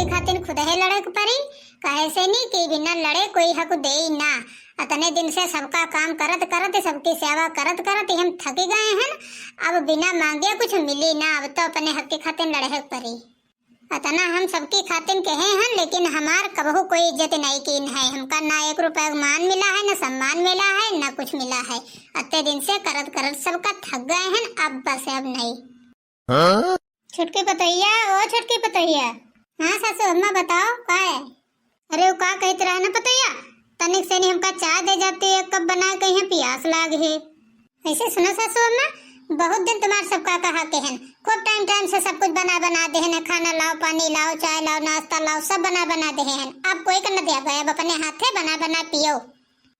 हक्की खातिर खुद है लड़े के परी। कहे से नहीं कि बिना लड़े कोई हक दे ही ना। इतने दिन से सबका काम करत करत सबकी सेवा करत करत हम थक गए हैं। अब बिना मांगे कुछ मिली ना, अब तो अपने हक के खातिर लड़े के परी। इतना हम सबकी खातिर कहे हैं, लेकिन हमार कबहू कोई इज्जत नहीं की है। हमका ना 1 रुपया मान मिला है, ना सम्मान मिला है, ना कुछ मिला है। इतने दिन से करत करत सबका थक गए हैं, अब बस अब नहीं। छुटकी पतैया, ओ छुटकी पतैया। हाँ सासू अम्मा बताओ का है? अरे वो का कहते रहा ना पतैया, तनिक से नहीं हमका चाय दे जाती है, कब बना के हैं प्यास लाग है। ऐसे सुनो सासू अम्मा, बहुत दिन तुम्हारे सबका कहा के हैं, खूब टाइम टाइम से सब कुछ बना दे हैं, खाना लाओ, पानी लाओ, चाय लाओ, नाश्ता लाओ, सब बना दे हैं। अब कोई कर न दिया गया, अब अपने हाथे बना पियो।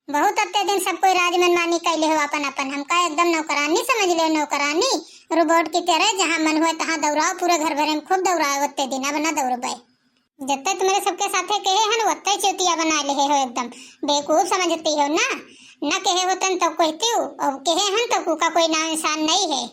बहुत अत्ते दिन सब कोई राज मनमानी कैले हो अपन अपन। हमका एकदम नौकरानी समझ लो, नौकरानी रोबोट की तरह, जहाँ मन हुए तहाँ दौड़ाओ, पूरे घर भरे में खूब दौड़ाओ। उतने दिन अब न दौड़बे। जब तक तुम्हारे सबके साथे कहे हैं उतने चौतिया बना ले हो, एकदम बेवकूफ समझती हो ना। न कहे होतन तो कहती हूँ, और कहे हैं तो कुका कोई ना इंसान नहीं है।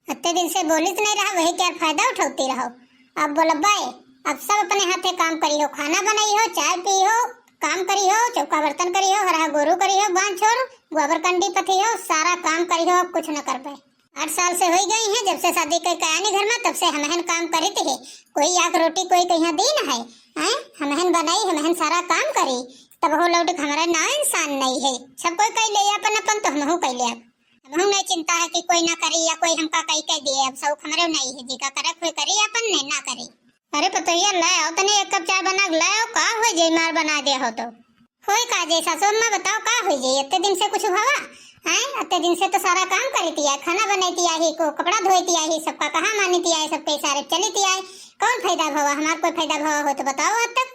इतने दिन से बोलित नहीं रहा, वही क्या फायदा उठाती रहो। अब बोल बाय, अब सब अपने हाथे काम करी हो, खाना बनाई हो, चाय पी हो, काम करी हो, चौका बर्तन करी हो, हरा गोरू करी हो, बांध छोड़ गोबर कंडी पथी हो, सारा काम करी हो। अब कुछ न कर पाए। 8 साल से हो गई है जब से शादी कर आने घर में, तब से हमहन काम करी थे। कोई आग रोटी कोई कहीं दी न है, हमहन बनाई, हमहन सारा काम करी, तब हो लौट हमारा ना इंसान नहीं है। सब कोई कह ले अपन अपन, तो हमहू कह ले। अब हम नहीं चिंता है कि कोई ना करे या कोई हमका कह दिए। अब सब हमारे नहीं है, जी का करे कोई करे, अपन नहीं ना करे। अरे पतैया ले आओ तने 1 कप चाय बना ले आओ। का हो जे मार बना दे हो तो होई का जे सासू अम्मा बताओ का हो जे? इतने दिन से कुछ हुआ हैं? इतने दिन से तो सारा काम करती है, खाना बनाती है, को कपड़ा धोती है, सबका कहा मानती है, सबके सारे चलती है। कौन फायदा भवा? हमार कोई फायदा भवा हो तो बताओ। आज तक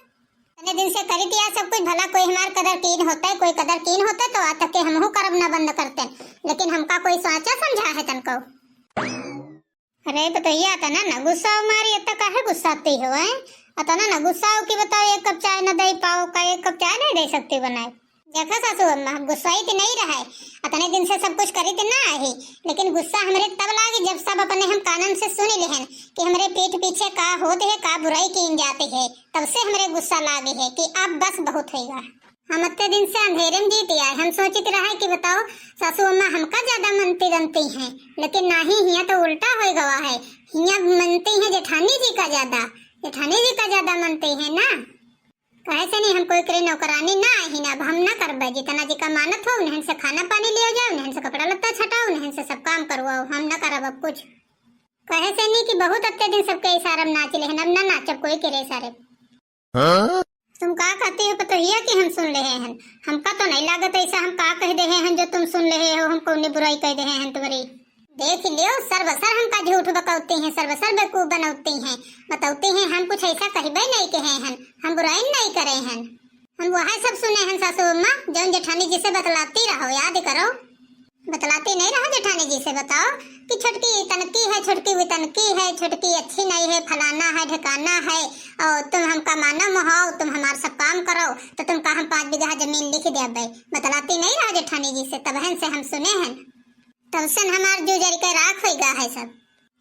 इतने दिन से करती है सब कुछ, भला कोई हमार कदर कीन होता है, कोई कदर कीन होता तो आज तक के हमहू करब ना बंद करते, लेकिन हमका कोई सोचा समझा है तनको। अरे पतैया तना ना गुस्सा मारी, इतना काहे गुस्साती हो? तना ना गुस्सा हो कि बताओ 1 कप चाय न दे पाओ का? 1 कप चाय नहीं दे सकती बनाए? देखा सासू अम्मा, गुस्साई तो नहीं रहा है, इतने दिन से सब कुछ करी तो ना आई, लेकिन गुस्सा हमरे तब लागे जब सब अपने हम कानन से सुन ले हैं कि हमरे पीठ पीछे का होते है, का बुराई की जाती है। तब से हमरे गुस्सा लागे है कि अब बस बहुत होगा। हम इतने दिन से अंधेरे में जीते आए, हम सोचते रहे कि बताओ सासू अम्मा हमका ज्यादा मनती बनती हैं, लेकिन नहीं, हिया तो उल्टा हो गवा है। हिया मनती है जेठानी जी का ज्यादा, जेठानी जी का ज्यादा मनती है ना। कहे से नहीं हम कोई करे नौकरानी ना ही ना, अब हम ना करबे। जितना जी का मानत हो उन्हें से खाना पानी ले जाओ, उन्हें से कपड़ा लत्ता छटाओ, उन्हें से सब काम करवाओ, हम ना करब अब कुछ। कहे से नहीं कि बहुत अत्ते दिन सबके इशारे में नाच ले, अब ना नाचब कोई करे इशारे। तुम का कहती हो पतैया कि हम सुन रहे हैं? हमका तो नहीं लागत ऐसा हम का कह दे हैं जो तुम सुन रहे हो, हमको उन्हें बुराई कह दे हैं तुम्हारी। देख लियो सर्वसर हमका झूठ बकौती हैं, सर्वसर बेवकूफ बनौती हैं, बताती हैं हम कुछ ऐसा कहबे नहीं कहे हैं, हम बुराई नहीं करे हैं। हम वहाँ सब सुने हैं सासू अम्मा, जौन जेठानी जी से बतलाती रहो, याद करो। बतलाती नहीं रहो जेठानी जी से, बताओ कि छोटकी तनकी है, छोटकी भी तनकी है, छोटकी अच्छी नहीं है, फलाना है, ढकाना है, और तुम हमका मानो मोहाओ, तुम हमारा सब काम करो तो तुम का हम 5 बीघा जमीन लिख दे। बतलाती नहीं रहो जेठानी जी से, तब से हम सुने हैं, तब से हमार जो जरी के राख हो गया है सब।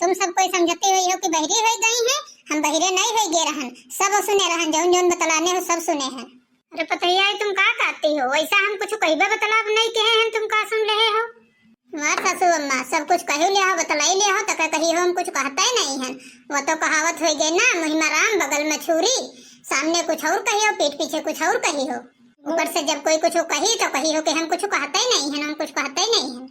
तुम सब कोई समझती हुई हो कि बहरी हो गई हैं, हम बहरे नहीं हो गए रहन, सब सुने रहन, जौन जौन बतलाने हो सब सुने हैं। अरे पतैया तुम का कहती हो? ऐसा हम कुछ कहबे बतलाब नहीं कहे हैं, तुम का सुन रहे हो? मार सासू अम्मा सब कुछ कही ले हो, बतलाई ले हो, तो कही हो हम कुछ कहता ही नहीं है। वो तो कहावत हो गई ना, मुहिमा राम बगल में छुरी, सामने कुछ और कही हो, पीठ पीछे कुछ और कही हो, ऊपर से जब कोई कुछ कही तो कही हो कि हम कुछ कहता ही नहीं है, हम कुछ कहता ही नहीं है।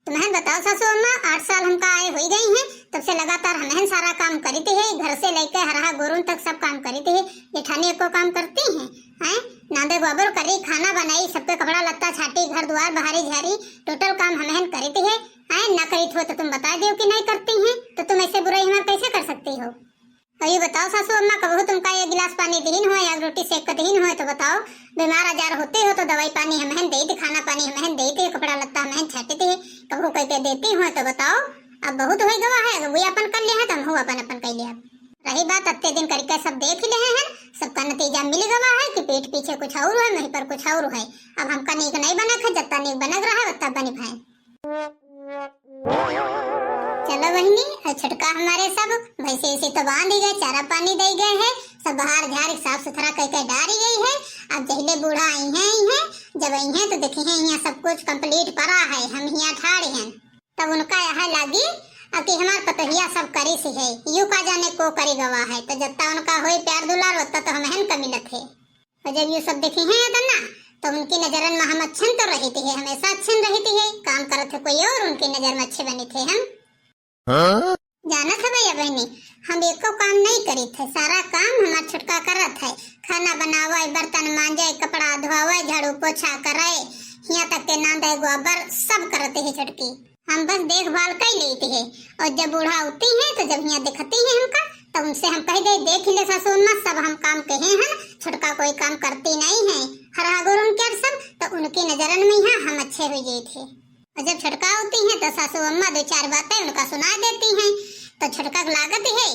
तुम्हें बताओ सासू अम्मा, 8 साल हमका आए हो गई हैं, तब से लगातार हमहन सारा काम करती है, घर से लेकर हरा गोरून तक सब काम करती है। जेठानी को काम करती हैं, नादे गोबर करी, खाना बनाई, सबके कपड़ा लत्ता छाटी, घर द्वार बहारी झारी, टोटल काम हमहन करती है। ना करी हो तो तुम बता दो कि नहीं करती हैं, तो तुम ऐसे बुराई हमारे कैसे कर सकती हो? और ये बताओ सासू अम्मा, कबहू तुमका 1 गिलास पानी दीन हो या रोटी सेक कर दीन हो तो बताओ? बीमार आजार होते हो तो दवाई पानी हमहन देती, खाना पानी हमहन देती, कपड़ा लत्ता हमहन छाटती है, कबहू कह के देती हो तो बताओ? अब बहुत हो गवा है, वो अपन कर लिया है तो हम अपन अपन कर लिया। रही बात इतने दिन करके सब देख ले हैं, सबका नतीजा मिल गवा है कि पेट पीछे कुछ और है, वहीं पर कुछ और है। अब हमका नीक नहीं बना है, जितना नीक बनग रहा है उतना बनी भाई। चलो बहनी, छटका हमारे सब भैंसे से तो बांध ही गए, चारा पानी दे गए है, सब बाहर झाड़ साफ सुथरा करके डाली गई है। अब जहिले बूढ़ा आई है जब आई है तो देखी है यहाँ सब कुछ कंप्लीट करा है, हम यहाँ ठाड़े हैं। तब उनका यहाँ लगी अब कि हमार पतोहिया सब करी सी है, यू का जाने को करी गवा है। तो जब उनका होई प्यार दुलार होता तो हम हन कमी न थे। और जब ये सब देखी है तो ना तो उनकी नजरन में हम अच्छन तो रही थी, हमेशा अच्छन रही थी। काम करत थे कोई और उनकी नजर में अच्छे बने थे हम। जाना था भैया बहनी, हम एको काम नहीं करी थे, सारा काम हमार छुटका करत है। खाना बनावे, बर्तन मांजे, कपड़ा धोवे, झाड़ू पोछा करे, यहाँ तक के नांदे गोबर सब करते है छुटकी। हम बस देखभाल कर लेते हैं। और जब बूढ़ा होती है तो जब यहाँ दिखती है हमका तो उनसे हम कह दे देख ले सासू अम्मा सब हम काम कहे हैं, छुटका कोई काम करती नहीं है हरा गोरुन के सब। तो उनकी नजरन में यहाँ हम अच्छे हो गए थे। और जब छुटका होती है तो सासू अम्मा दो चार बातें उनका सुना देती हैं। तो छुटका लागत है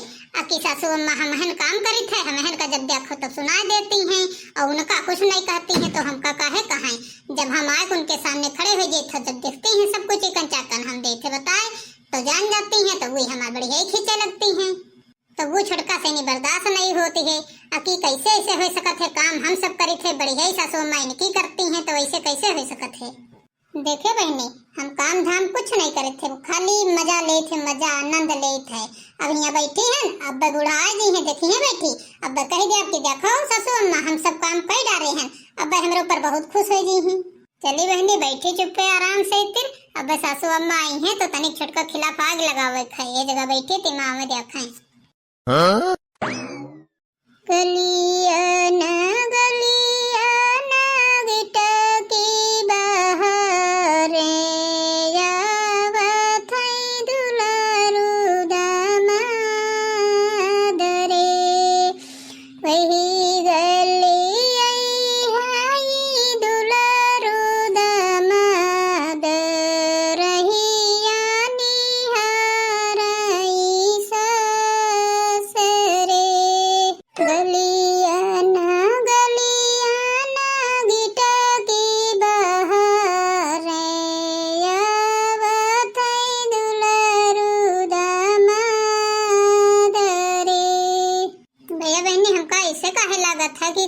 कि सासू अम्मा हमहन काम करी थे, हमहन का जब देखो तो सुना देती हैं और उनका कुछ नहीं कहती हैं। तो हमका काहे कहें, जब हम आए उनके सामने खड़े हो गए थे जब देखते हैं सब कुछ चिकन चाकन हम देते बताए तो जान जाती हैं। तो वही हमारे बढ़िया ही खींचे लगती हैं। तो वो छुटका से नहीं बर्दाश्त नहीं होती है कि कैसे ऐसे हो सकत है, काम हम सब करी थे बढ़िया ही सासू अम्मा इनकी करती हैं तो ऐसे कैसे हो सकत है। देखे बहनी हम काम धाम कुछ नहीं करे थे, खाली मजा ले थे, मजा आनंद ले थे। अब यहाँ बैठी हैं, अब बूढ़ा आ गई हैं, देखी है बैठी। अब कह दे आपकी देखो सासू अम्मा हम सब काम कर डाले हैं, अब हमारे ऊपर बहुत खुश हो गई हैं। चली बहनी बैठी चुप्पे आराम से फिर। अब सासू अम्मा आई हैं तो तनिक छुटका खिलाफ आग लगावे खाए, ये जगह बैठी थी माँ में देखाएं। गलिया ना गलिया ना गिटा की बहारे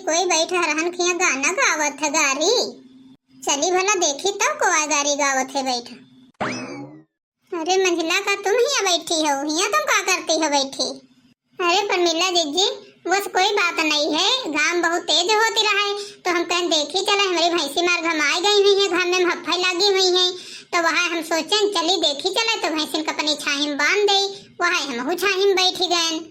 कोई बैठ हरहन खिया गाना गावत है गारी। चली भला देखी तब को गारी गावत है बैठ। अरे मंझला का तुम यहाँ बैठी हो, यहाँ तुम क्या करती हो बैठी। अरे परमिला जीजी बस कोई बात नहीं है, घाम बहुत तेज होती रहा है तो हम कहीं देखी चले हमारी भैंसी मार घम आई गई हुई है, घाम में हफ्फा लगी हुई है तो वहाँ हम सोचे चली देखी चले तो भैंसिन का अपनी छाही में बांध दे, वहाँ हम छाही में बैठी गए।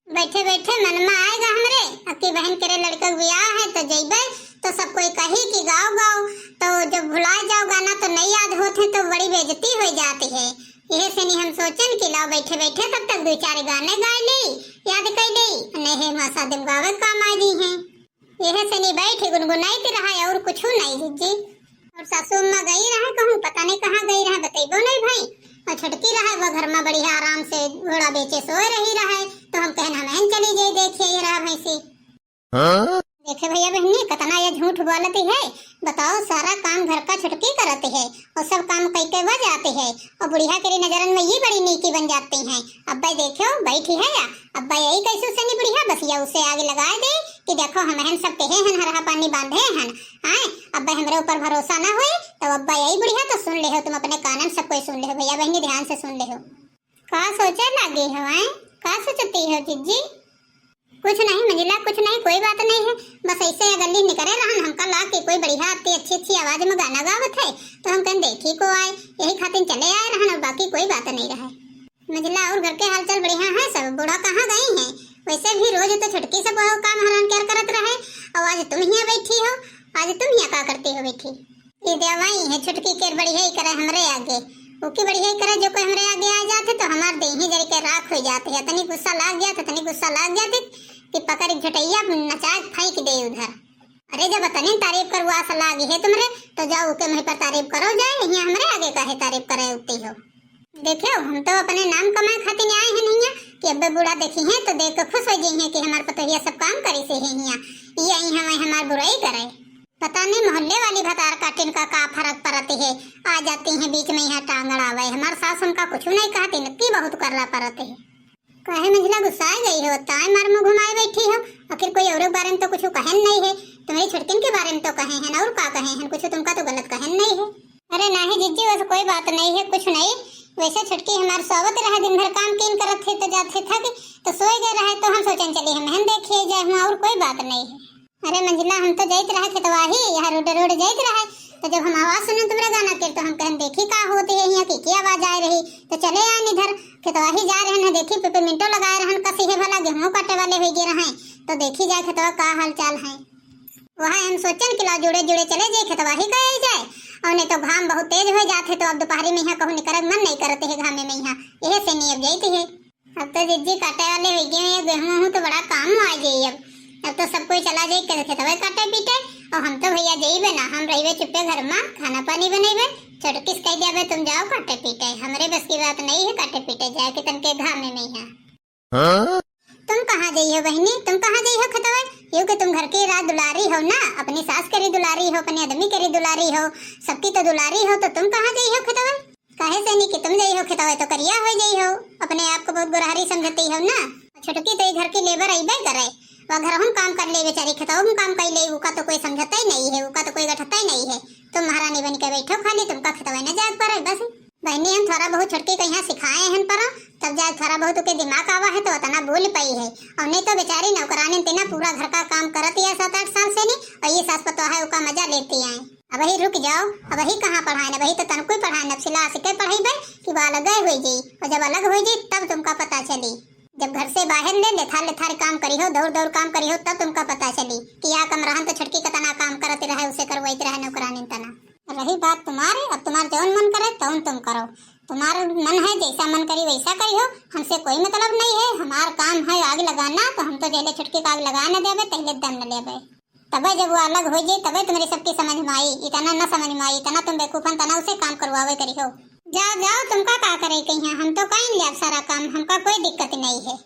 बैठे बैठे मन में आएगा हमरे अक्की बहन के लड़का ब्याह है तो जइबे तो सब कोई कही कि गाओ गाओ, तो जब भुला जाओ गाना तो नहीं याद होते तो बड़ी बेइज्जती हो जाती है। यह से नहीं हम सोचन कि लाओ बैठे बैठे तब तक दो चार गाने गा ली, याद कर ली नहीं मासा दिन गावे काम आ गई हैं। यह से नहीं बैठे गुनगुनाती रहा और कुछ नहीं जी। और सासू अम्मा गई रहा कहूँ पता नहीं कहाँ गई रहा बताइबो नहीं भाई। और छटकी रहा वो घर में बढ़िया आराम से घोड़ा बेचे सोए रही रहा तो हम कहना हम चली जाए देखिए ये रहा भैंसी। देखे भैया बहनी कितना ये झूठ बोलती है, बताओ सारा काम घर का छुटकी करती है और सब काम कई बज आते हैं और बुढ़िया के नजरन में ये बड़ी नीकी बन जाती हैं। अब्बा देखो बैठी है या अब्बा यही कैसे से नहीं बुढ़िया बस या उसे आगे लगा दे कि देखो हम हन सब कहे हन हरा पानी बांधे हन आए अब्बा हमारे ऊपर भरोसा ना हुए तो अब्बा यही बुढ़िया तो सुन ले हो, तुम अपने कानन सब कोई सुन ले हो भैया बहनी ध्यान से सुन ले हो। का सोचे लगे हो आए का सोचती हो जीजी। कुछ नहीं मंजिला कुछ नहीं कोई बात नहीं है, बस ऐसे गली निकले रहन हमका ला के कोई बढ़िया आती अच्छी अच्छी आवाज में गाना गावत है तो हम कहीं देखी को आए यही खातिर चले आए रहन और बाकी कोई बात नहीं रहा। मंजिला और घर के हालचाल बढ़िया है सब, बूढ़ा कहाँ गई हैं। वैसे भी रोज तो छुटकी सब काम हरान क्या करत रहे और आज तुम यहाँ बैठी हो, आज तुम यहाँ क्या करती हो बैठी। ये देवाई है छुटकी के बढ़िया ही करे हमरे आगे, ओके बढ़िया ही करे जो कोई हमरे आगे आ जाते तो हमार देही जरी के राख हो जाते है। तनी गुस्सा लाग गया तो तनी गुस्सा लाग जाते कि पकड़ झटैया नचाक फेंक दे उधर। अरे जब तनी तारीफ करवा सा लागी है तुमरे तो जाओ के मुँह पर तारीफ करो जाए, यहाँ हमरे आगे काहे तारीफ करे उठती हो। देखो हम तो अपने नाम कमाए खातिर आए हैं नहीं कि अब्बे बूढ़ा देखी है तो देख कर खुश हो गई है कि हमारे पतोहिया सब काम करी से है यहाँ ये हमें हमार बुराई करे। पता नहीं मोहल्ले वाली भतार काटिन का फर्क पड़ती है, आ जाती है बीच में यहाँ टांगड़ आवे। हमारे सास हमका कुछ नहीं कहती नक्की बहुत कर रहा पड़ते है। कहे मंझला गुस्सा गई हो ताई मार मुँह घुमाए बैठी हो आखिर कोई और के बारे में तो कुछ कहन नहीं है, तुम्हारी छुटकिन के बारे में तो कहे हैं और का कहे हैं, कुछ तुमका तो गलत कहन नहीं है। अरे नहीं जिज्जी वैसे कोई बात नहीं है, कुछ नहीं। वैसे छुटकी हमारे सोवत रहे, दिन भर काम कीन करत थे तो जाते थक तो सोए गए रहे, तो हम सोचन चली हम देखिए जाए और कोई बात नहीं है। अरे मंजिला हम तो जाते रहे खेतवाही, यहाँ रोड जाते रहे, तो जब हम आवाज सुने तुम्हारे गाना के तो हम कहन देखी का होती है यहाँ की आवाज आ रही, तो चले आए इधर खेतवाही जा रहे हैं, देखी पेपरमिंटो लगाए रहन कसी है भला गेहूं काटे वाले हो गए रहे, तो देखी जाए खेतवा का हाल चाल है। वहाँ हम सोचन कि ला जुड़े जुड़े चले जाए खेतवाही गए जाए, और नहीं तो घाम बहुत तेज हो जाते तो अब दोपहरी में यहाँ कहूँ निकल मन नहीं करते है घामे में यहाँ, यह से नहीं अब जाती है। अब तो जिज्जी काटे वाले हो गए गेहूं तो बड़ा काम आ जाए, अब तो सब कोई चला जाए खेतवा काटे पीटे, और हम तो भैया जाइबे ना, हम रहिबे चुपे घर में खाना पानी बनेबे, छोटकिस कह देबे तुम जाओ काटे पीटे, हमरे बस की बात नहीं है काटे पीटे जाए के तनके घामे में यहाँ। तुम कहाँ जाइए बहनी, तुम कहाँ जाइए खेतवा, यूं कि तुम घर की रात दुलारी हो ना, अपनी सास करी दुलारी हो, अपने आदमी करी दुलारी हो, सबकी तो दुलारी हो, तो तुम कहाँ जाइए खेतवा, काहे से नहीं कि तुम जाइए खेतवा तो करिया हो जाइए हो, अपने आप को बहुत गुरहारी समझती हो ना। छोटकी तो घर की लेबर अइबे करे, वह घर हम काम कर ले बेचारी खेतवा हम काम कर ले, उका तो कोई समझता ही नहीं है, उका तो कोई गठता ही नहीं है, तुम महारानी बन के बैठो खाली, तुमका खेतवा न जाग पर बस। बहनी हम थोड़ा बहुत छुटकी कहीं सिखाए हैं पर तब जाए थोड़ा बहुत के दिमाग आवा है तो उतना बोल पाई है, और नहीं तो बेचारी नौकरानी तेना पूरा घर का काम करती है 7-8 साल से नहीं, और ये सास पतो है उसका मजा लेती है। अब ही रुक जाओ, अब ही कहाँ पढ़ाए न, वही तो तन कोई पढ़ाए न, सिला सिके पढ़ाई भाई कि वो अलग हो जाई, और जब अलग हो जाई तब तुमका पता चली, जब घर से बाहर ले लेथार काम करी हो, दौड़ काम करी हो, तब तुमका पता चली कि या कम रहन तो छुटकी का तना काम करते रहे, उसे करवाते रहे नौकरानी तना। रही बात तुम्हारे, अब तुम्हारा जौन मन करे तौन तुम करो, तुम्हारा मन है जैसा मन करी वैसा करी हो, हमसे कोई मतलब नहीं है, हमारा काम है आग लगाना, तो हम तो जैसे छुटकी का आग लगा न देवे पहले दम न लेवे, तबे जब वो अलग हो जाए तबे तुम्हारी सबकी समझ में आई, इतना न समझ में आई, इतना तुम बेवकूफन तना उसे काम करवावे करी हो। जाओ तुमका का करे कहीं, हम तो कहीं लिया सारा काम, हमका कोई दिक्कत नहीं है।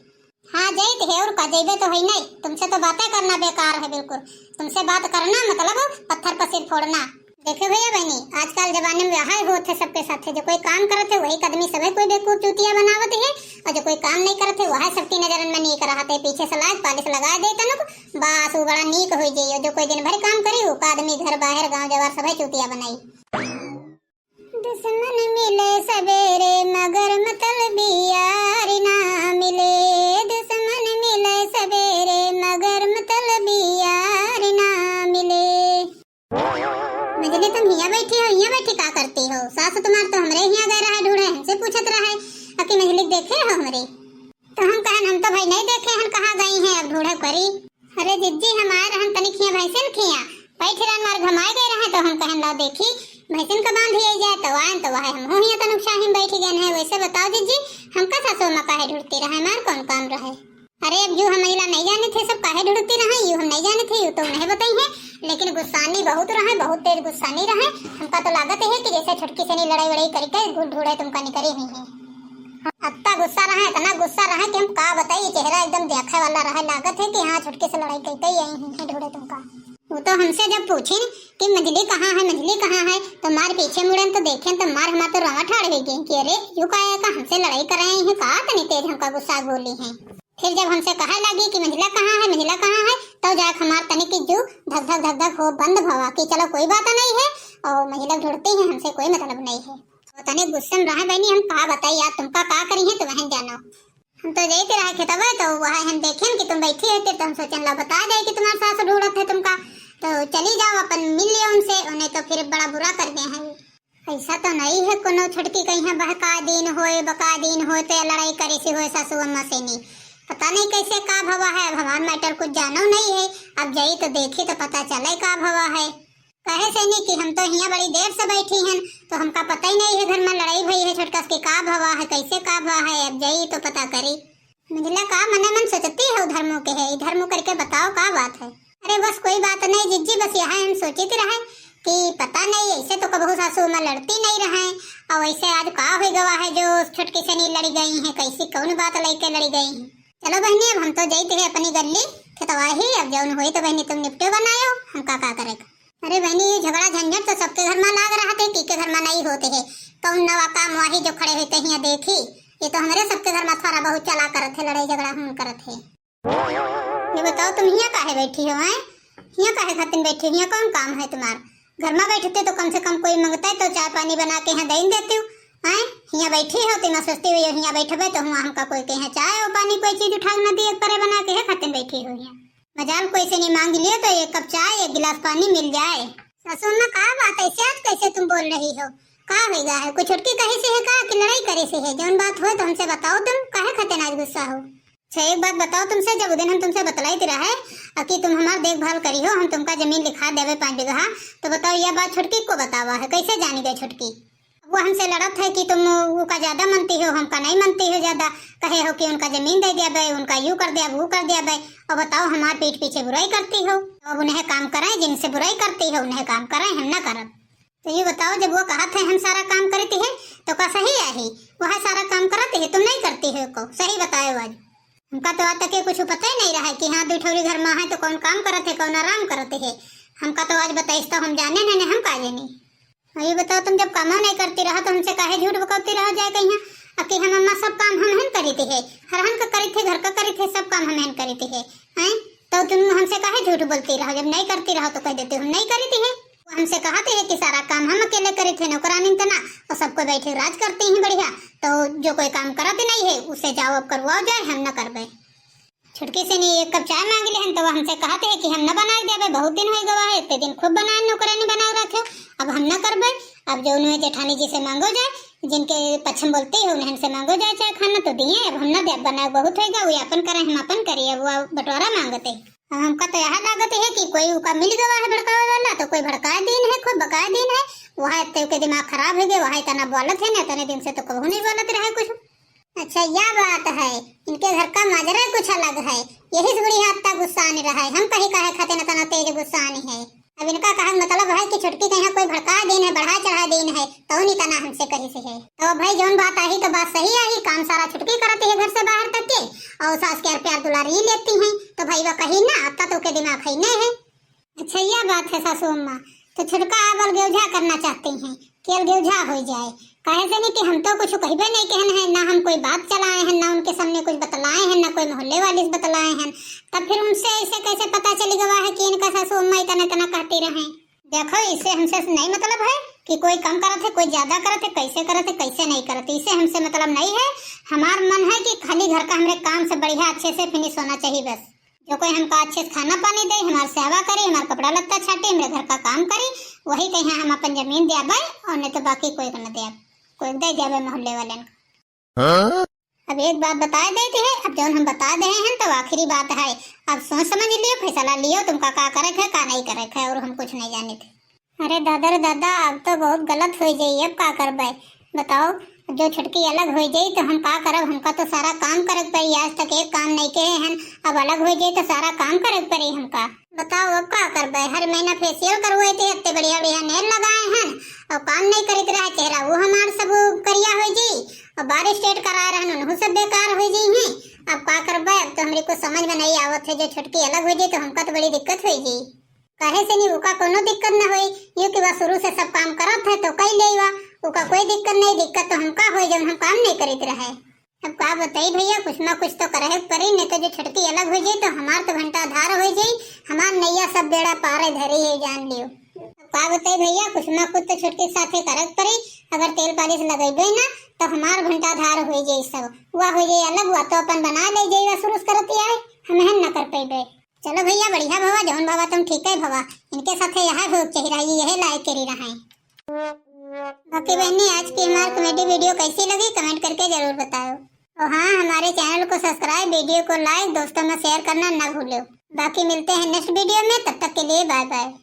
हाँ जाते है और का जाइबे तो है नहीं, तुमसे तो बातें करना बेकार है बिल्कुल, तुमसे बात करना मतलब पत्थर पर सिर फोड़ना। देखो भैया बहनी आजकल जमाने में यही होते है सबके साथ, जो कोई काम करते वही आदमी सब कोई बेवकूफ चूतिया बनावत है, और जो कोई काम नहीं करते वह सबकी नजर में नहीं कराते, पीछे से लाज पालिश लगा देता ना बस वो बड़ा नीक हो जाइए, जो कोई दिन भर काम करी वो आदमी घर बाहर गांव जवार सब चूतिया बनाई। दुश्मन मिले सवेरे मगर मतलबी यार ना मिले, दुश्मन मिले सवेरे मगर मतलबी यार ना मिले। मजली तुम यहाँ बैठी हो, यहाँ बैठी का करती हो, सास तुम्हार तो हमरे यहाँ गए रहा ढूंढे, हमसे पूछत रहा अकी मजली देखे हो हमरे, तो हम कहन हम तो भाई नहीं देखे हैं, कहाँ गई हैं अब ढूंढे करी। अरे जिज्जी हम आए रहन तनिक खिया भैंसन खिया बैठे रहन मार घमाए गए रहे, तो हम कहन ला देखी भैंसन का बांध ही जाए, तो आए तो वह हम हो यहाँ तनुक शाही में बैठी गए हैं। वैसे बताओ जिज्जी हम का सासो में काहे ढूंढती रहे, मार कौन काम रहे। अरे अब जो हम महिला नहीं जाने थे सब काहे ढूंढती रहे, यू हम नहीं जाने थे, यू तो नहीं बताई है, लेकिन गुस्सानी बहुत रहे, बहुत तेज गुस्सानी रहे, हमका तो लागत है कि जैसे छुटकी से नहीं लड़ाई वड़ाई करके ढूंढे तुमका निकरी हुई है। अत्ता गुस्सा रहा, इतना गुस्सा रहा कि हम का बताइए, चेहरा एकदम देखे वाला रहा, लागत है कि हाँ छुटकी से लड़ाई करके ही आई है ढूंढे तुमका। वो तो हमसे जब पूछे कि मजली कहाँ है, मजली कहाँ है, तो मार पीछे मुड़न तो देखें तो मार हमारा तो रवा ठाड़ हो गई कि अरे यू का हमसे लड़ाई कर रहे हैं, कहा तनी तेज हमका गुस्सा बोली है। फिर जब हमसे कहा लगी कि मंजिला कहाँ है, मंजिला कहाँ है, तो जाक हमार तनिक की जो धक धक हो बंद भवा कि चलो कोई बात नहीं है, और मंजिला ढूंढती है, हमसे कोई मतलब नहीं है। तो तनिक गुस्से में रहे बहनी, हम कहा बताइए यार तुमका का करी है, तो वह जानो हम तो जाते रहे खेतवा, तो वह हम देखें कि तुम बैठी रहते, तो हम सोचन ला बता दे कि तुम्हारे सास ढूंढत है तुमका, तो चली जाओ अपन मिल लियो उनसे, उन्हें तो फिर बड़ा बुरा कर दे हैं। ऐसा तो नहीं है कोनो छुटकी कहीं बहका दिन होए बका दिन होए तो लड़ाई करे से होए सासू अम्मा से नहीं, पता नहीं कैसे का भवा है, भगवान मैटर कुछ जानो नहीं है, अब जाई तो देखी तो पता चले का भवा है। कहे से नहीं कि हम तो यहाँ बड़ी देर से बैठी हैं, तो हमका पता ही नहीं है घर में लड़ाई भई है छोटका की का भवा है, कैसे का भवा है, अब जाई तो पता करी। मंजिला का मने मन सोचती है उधर मुँह के है, इधर मुँह करके बताओ का बात है। अरे बस कोई बात नहीं जिज्जी, बस यहाँ हम सोचते रहे कि पता नहीं ऐसे तो कबहू सासू में लड़ती नहीं रहे, और वैसे आज का हो गवा है जो छुटकी से नहीं लड़ी गई है, कैसी कौन बात लेके लड़ी गई है। चलो बहनी अब हम तो जाते हैं अपनी गली खेतवाही, अब जौन हुई तो बहनी तुम निपटे बनायो, हम का करेगा। अरे बहनी ये झगड़ा झंझट तो सबके घर में लाग रहा था, की के घर में नहीं होते है, कौन नवा काम वही जो खड़े होते हैं देखी, ये तो हमारे सबके घर में थोड़ा बहुत चला करत है, लड़ाई झगड़ा हम करत है। ये ये बताओ तुम यहाँ काहे बैठी हो? हैं यहाँ काहे खातिर बैठी हो? यहाँ कौन काम है तुम्हारा? घर में बैठते तो कम से कम कोई मांगता है तो चाय पानी बना के यहाँ दे देती हूँ। हैं यहाँ बैठी हो तो मैं सोचती हूँ यहाँ बैठे तो हुआ हमका कोई कहे चाय और पानी कोई चीज उठा न दिए करे बना के है खातिर बैठी हो यहाँ। मजाल कोई से नहीं मांग लियो तो एक कप चाय एक गिलास पानी मिल जाए। सासू माँ का बात ऐसे आज कैसे तुम बोल रही हो? का होगा है कोई छुटकी कहीं से है का कि लड़ाई करे से है? जौन बात हो तो हमसे बताओ, तुम काहे खातिर आज गुस्सा हो? अच्छा एक बात बताओ तुमसे, जब दिन हम तुमसे बतलाई रहा है कि तुम हमार देखभाल करी हो, हम तुमका जमीन लिखा देवे 5 बीघा, तो बताओ यह बात छुटकी को बतावा है? कैसे जानी गई छुटकी? वो हमसे लड़त है कि तुम उनका ज्यादा मनती हो, हमका नहीं मनती हो ज्यादा, कहे हो कि उनका जमीन दे दिया भाई, उनका यूं कर दिया वो कर दिया भाई, और बताओ हमारे पीठ पीछे बुराई करती हो। अब उन्हें काम कराए, जिनसे बुराई करती हो उन्हें काम कराए, हम न करब। तो ये बताओ जब वो कहा थे हम सारा काम करती है तो का सही है? वह सारा काम कराते है, तुम नहीं करती हो को? सही बताओ आज। हमका तो आज तक कुछ पता ही नहीं रहा है कि हाँ दूठौरी घर में है तो कौन काम करते है कौन आराम करते है। हमका तो आज बताइस तो हम जाने नहीं, हम का जानी। ये बताओ तुम जब काम नहीं करती रहा तो हमसे काहे झूठ बकौती रह जाए कहीं? अब कि हम अम्मा सब काम हम करी थे, हरहन का करी थे, घर का करी थे, सब काम हम करी थे। हैं तो तुम हमसे काहे झूठ बोलती रहो? जब नहीं करती रहो तो कह देते हम नहीं करी थी। हमसे कहते हैं कि सारा काम हम अकेले करे थे, नौकरानी तना और सबको बैठे राज करते हैं बढ़िया, तो जो कोई काम कराते नहीं है उसे जाओ अब करवाओ जाए, हम न करबे। छुटकी से नहीं एक कप चाय मांग ले तो हमसे कहते हैं कि हम न बना देवे, बहुत दिन हो गवा है, इतने दिन खूब बनाए नौकरानी बना रखे, अब हम न करबे। अब जो उन्हें जेठानी जी से मांगो जाए, जिनके पश्चिम बोलते है उन्हें से मांगो जाए चाय खाना तो दिए, अब हम न दे बनाए बहुत होगा, वो अपन करें हम अपन करिए, वो बंटवारा मांगते। हमका तो यह लागत है कि कोई उका मिल गवा है भड़कावे वाला, तो कोई भड़काए दिन है, कोई बकाए दिन है, वहाँ इतने के दिमाग खराब हो गए, वहाँ इतना बोलत है ना, इतने दिन से तो कभी नहीं बोलत रहे कुछ। अच्छा यह बात है, इनके घर का माजरा कुछ अलग है, यही बुरी हाथ गुस्सा आने रहा है। हम कहीं कहे खाते न तना तेज गुस्सा आनी है। अब इनका कहा मतलब है कि छुटकी कहीं कोई भड़का दिन है, बढ़ा चढ़ा दिन है, तो नहीं तना हमसे कहीं से है। तो भाई जौन बात आई तो बात सही आई, काम सारा छुटकी करती है घर से बाहर तक के, और सास के प्यार दुलार ही लेती हैं, तो भाई वह कहीं ना आता तो के दिमाग ही नहीं है। अच्छा यह बात है सासू अम्मा, तो छुटका आवल गेवझा करना चाहते हैं, केवल गेवझा हो जाए, कहे से नहीं कि हम तो कुछ कहबे नहीं कहन है, ना हम कोई बात चलाए हैं, ना उनके सामने कुछ बतलाए हैं, ना कोई मोहल्ले वाले से बतलाए हैं, तब फिर उनसे ऐसे कैसे पता चली गवा है कि इनका सासू अम्मा इतना इतना कहती रहे? देखो इससे हमसे नहीं मतलब है कि कोई कम करते कोई ज्यादा करते, कैसे करते कैसे नहीं करते, इससे हमसे मतलब नहीं है। हमार मन है कि खाली घर का हमारे काम से बढ़िया अच्छे से फिनिश होना चाहिए बस। जो कोई हमका अच्छे से खाना पानी दे, हमारी सेवा करे, हमारा कपड़ा लत्ता छाटे, हमारे घर का काम करे, वही कहीं हम अपन जमीन दे आबे, और नहीं तो बाकी कोई को न दे, कोई दे जावे मोहल्ले वाले को। अब एक बात बता देते हैं, अब जो हम बता दे हैं तो आखिरी बात है, अब सोच समझ लियो, फैसला लियो, तुमका का करे थे का नहीं करे थे, और हम कुछ नहीं जाने थे। अरे दादा रे दादा अब तो बहुत गलत हो जाये, अब का करबे बताओ? जो छुटकी अलग हो जाये तो हम का करब? हमका तो सारा काम करे पड़ी, आज तक एक काम नहीं किए हैं, अब अलग हो जाये तो सारा काम करे पड़ी हमका। बताओ अब का करबे? हर महीना फेशियल करवाए थे, इतने बढ़िया बढ़िया नेल लगाए हैं, और काम नहीं करित रहा चेहरा वो हमार सब करिया हो जी, और बारिश स्टेट करा रहे उन्हों सब बेकार हो जी हैं। अब का करबे? अब तो हमरे को समझ में नहीं आवत है, जो छुटकी अलग हो जाये तो हमका तो बड़ी दिक्कत हो जी। कहे से नहीं उका कोनो दिक्कत न होई, ये कि वह शुरू से सब काम करत है तो कई लेवा, उका कोई दिक्कत नहीं, दिक्कत तो हमका होई जब हम काम नहीं करित रहे। अब का बताई भैया, कुछ ना कुछ तो करे पड़ी, नहीं तो जो छुटकी अलग हो जाये तो हमार तो घंटा धार हो जाये, हमार नैया सब बेड़ा पारे धरी है, जान लियो। अब का बताई भैया, कुछ ना कुछ तो छुटकी साथे करे पड़ी, अगर तेल पालिश लगेबे ना तो हमार घंटा धार हो जाये, सब वह हो जाये अलग, हुआ तो अपन बना ले जाये, शुरू करती आए हम न कर पेबे। चलो भैया बढ़िया भवा, जौन भवा तुम ठीक है भवा, इनके साथ यह हो चेहरा यही लायक करी रहा है। बाकी बहनी आज की हमारी कॉमेडी वीडियो कैसी लगी कमेंट करके जरूर बताओ, और हाँ हमारे चैनल को सब्सक्राइब, वीडियो को लाइक, दोस्तों में शेयर करना ना भूलो। बाकी मिलते हैं नेक्स्ट वीडियो में, तब तक के लिए बाय बाय।